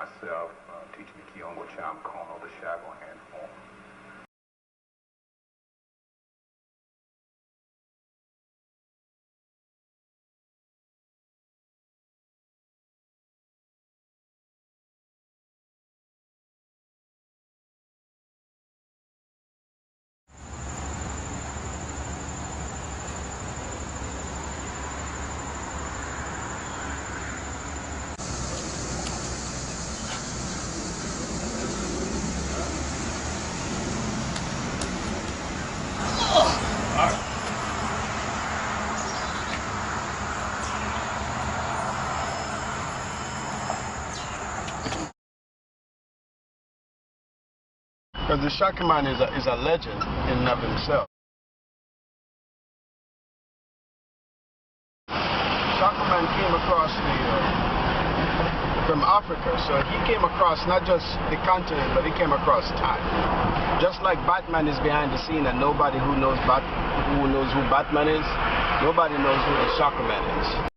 myself, teaching the Kiongo Cham Kono, the Shackle hand form. Because the Shackle man is a legend in and of himself. Shackle man came across from Africa, so he came across not just the continent, but he came across time. Just like Batman is behind the scene and nobody who knows who Batman is, nobody knows who the Shackle man is.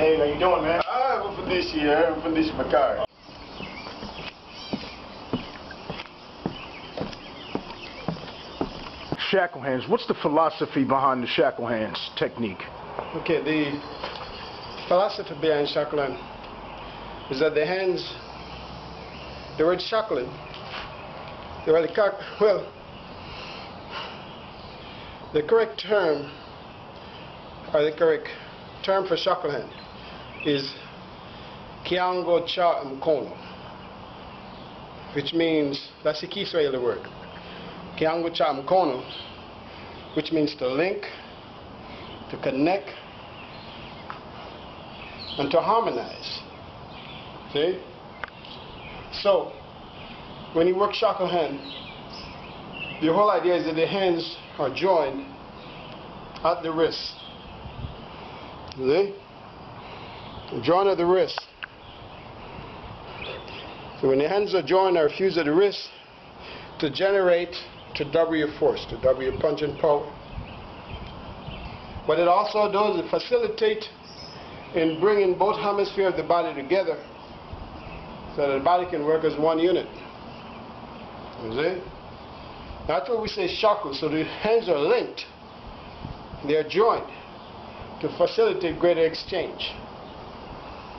Hey, how you doing, man? I'm from this year. I'm from this Bakari. Shackle hands. What's the philosophy behind the shackle hands technique? Okay, the philosophy behind shackling is that the hands, the word shackling, the correct term, or the correct term for shackle hand is kiango cha mkono, which means, that's the key Swahili word. Kiango cha mkono, which means to link, to connect, and to harmonize. See? So, when you work shackle hand, the whole idea is that the hands are joined at the wrist. See? Joined at the wrist. So when the hands are joined or fused at the wrist, to generate to W force, to W punching power. What it also does is facilitate in bringing both hemispheres of the body together so that the body can work as one unit. You see? That's what we say shackle. So the hands are linked. They are joined to facilitate greater exchange.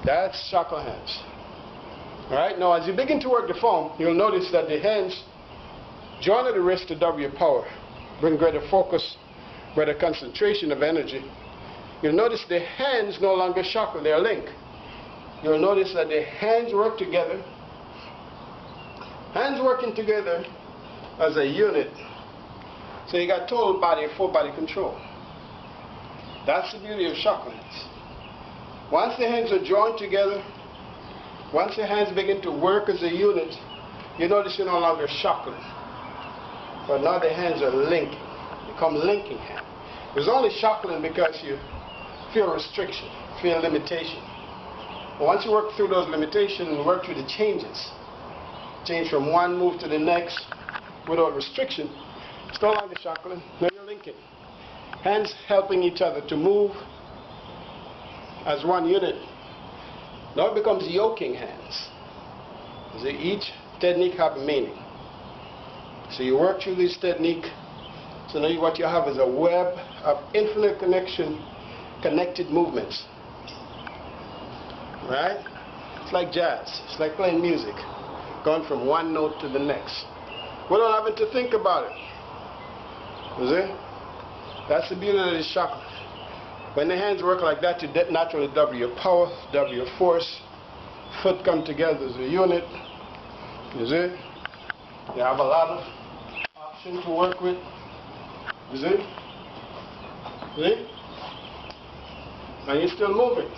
That's shackle hands. Alright, now as you begin to work the form, you'll notice that the hands join at the wrist to W power, bring greater focus, greater concentration of energy. You'll notice the hands no longer shackle, they're linked. You'll notice that the hands work together. Hands working together as a unit. So you got total body and full body control. That's the beauty of shackle hands. Once the hands are joined together, once the hands begin to work as a unit, you notice you're no longer shackling. But now the hands are linking. Become linking hands. It was only shackling because you feel restriction, feel limitation. But once you work through those limitations and work through the changes, change from one move to the next without restriction, it's no longer shackling, now you're linking. Hands helping each other to move as one unit. Now it becomes yoking hands. So each technique has a meaning. So you work through this technique, so now what you have is a web of infinite connected movements. Right? It's like jazz. It's like playing music, going from one note to the next, without having to think about it. You see? That's the beauty of the shackle. When the hands work like that, you naturally W power, W force, foot come together as a unit. You see? You have a lot of options to work with. You see? See? And you're still moving.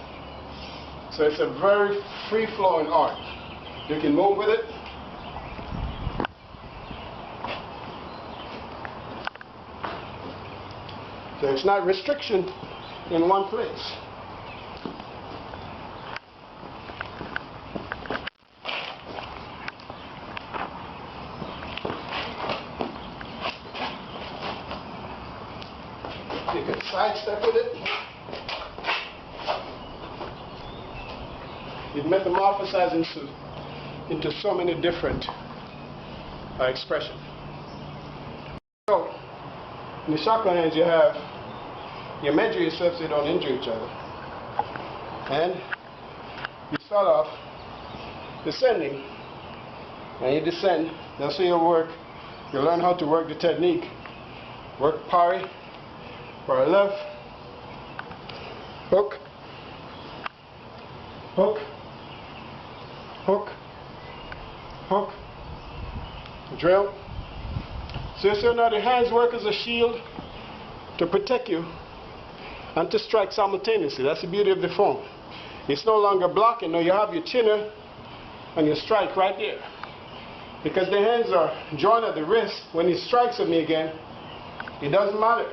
So it's a very free-flowing art. You can move with it. So it's not restriction in one place. You can sidestep with it. It metamorphosizes into so many different expressions. So, in the shackle hands you have, you measure yourself so you don't injure each other. And you start off descending, and you descend. That's how you work. You learn how to work the technique. Work parry, for left, hook, hook, hook, hook, drill. So now the hands work as a shield to protect you and to strike simultaneously. That's the beauty of the form. It's no longer blocking. Now you have your chinner and you strike right there. Because the hands are joined at the wrist, when he strikes at me again, it doesn't matter.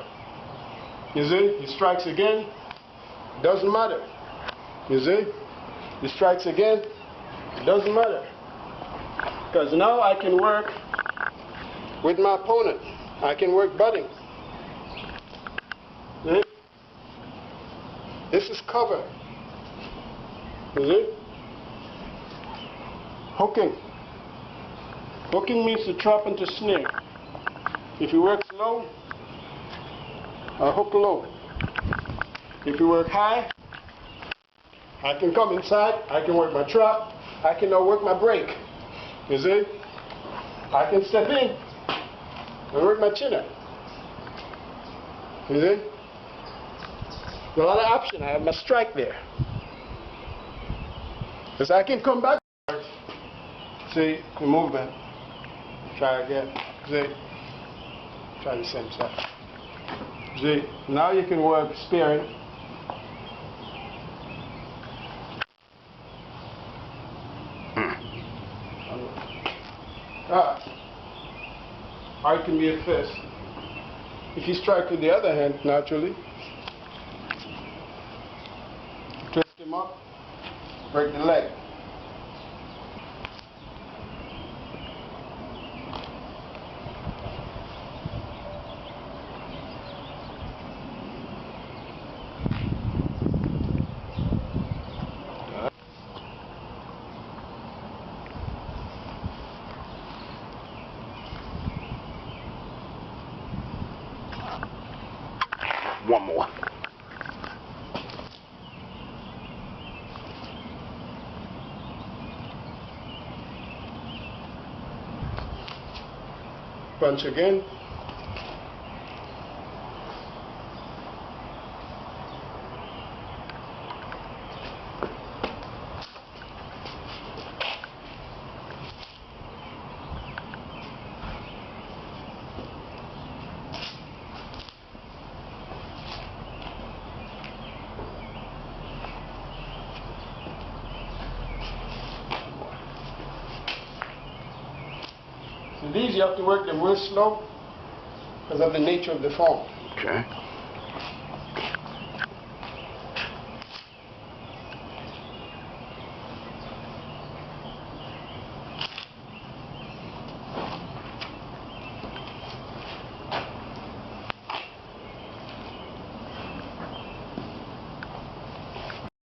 You see? He strikes again, it doesn't matter. You see? He strikes again, it doesn't matter. Because now I can work with my opponent. I can work butting. See? This is cover. Is it? Hooking. Hooking means to trap and to snare. If you work low, I hook low. If you work high, I can come inside, I can work my trap, I can now work my break. You see? I can step in and work my chin up. You see? There's a lot of options. I have my strike there. Because I can come back. See the movement. Try again. See? Try the same side. See? Now you can work spearing. Or it can be a fist. If you strike with the other hand, naturally, twist him up, break the leg. One more. Punch again. So these you have to work them real slow because of the nature of the form. Okay.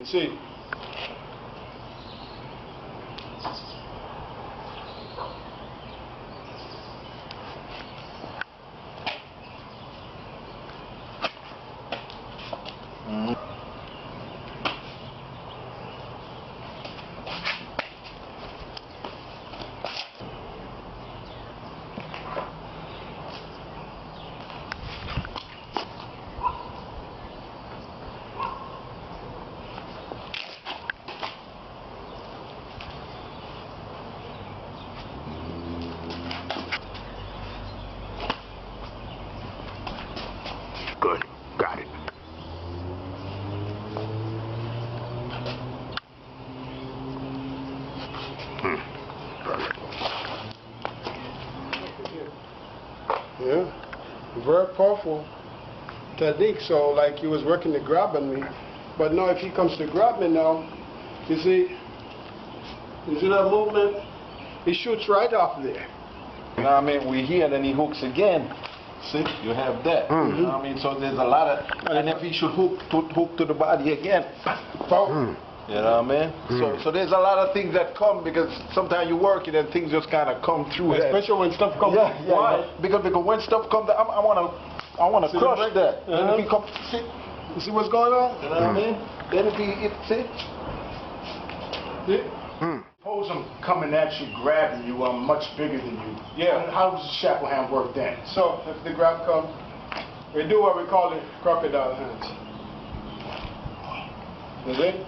You see? Good. Got it. Perfect. Yeah, very powerful technique. So like he was working to grab on me, but now if he comes to grab me now, you see that movement? He shoots right off there. You know what I mean? We're here, then he hooks again. See, you have that. You know what I mean? So there's a lot of, and if he should hook to the body again, Boom. you know what I mean? So there's a lot of things that come because sometimes you work it and things just kind of come through. Especially when stuff comes Yeah. wide. Because when stuff comes, I wanna See the crush break? that. And if he come, see, You see what's going on? you know what I mean? Then if he, see. Suppose I'm coming at you, grabbing you, I'm much bigger than you. Yeah. How does the shackle hand work then? So if the grab comes, we do what we call the crocodile hands. You see?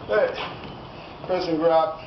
Hey, press and grab.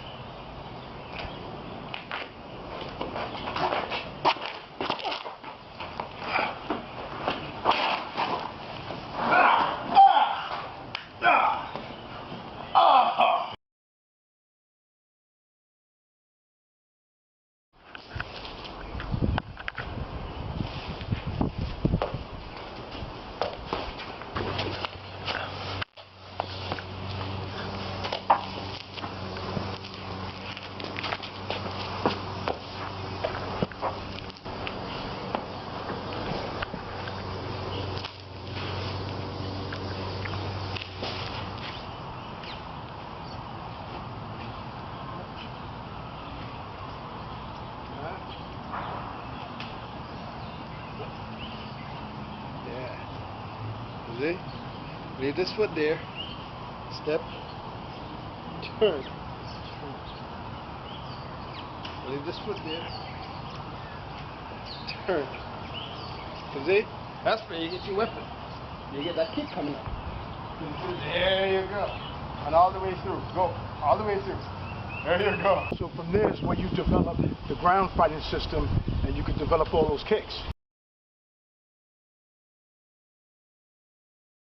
See? Leave this foot there. Step. Turn. Leave this foot there. Turn. See? That's where you get your weapon. You get that kick coming up. There you go. And all the way through. Go. All the way through. There you go. So from there is where you develop the ground fighting system, and you can develop all those kicks.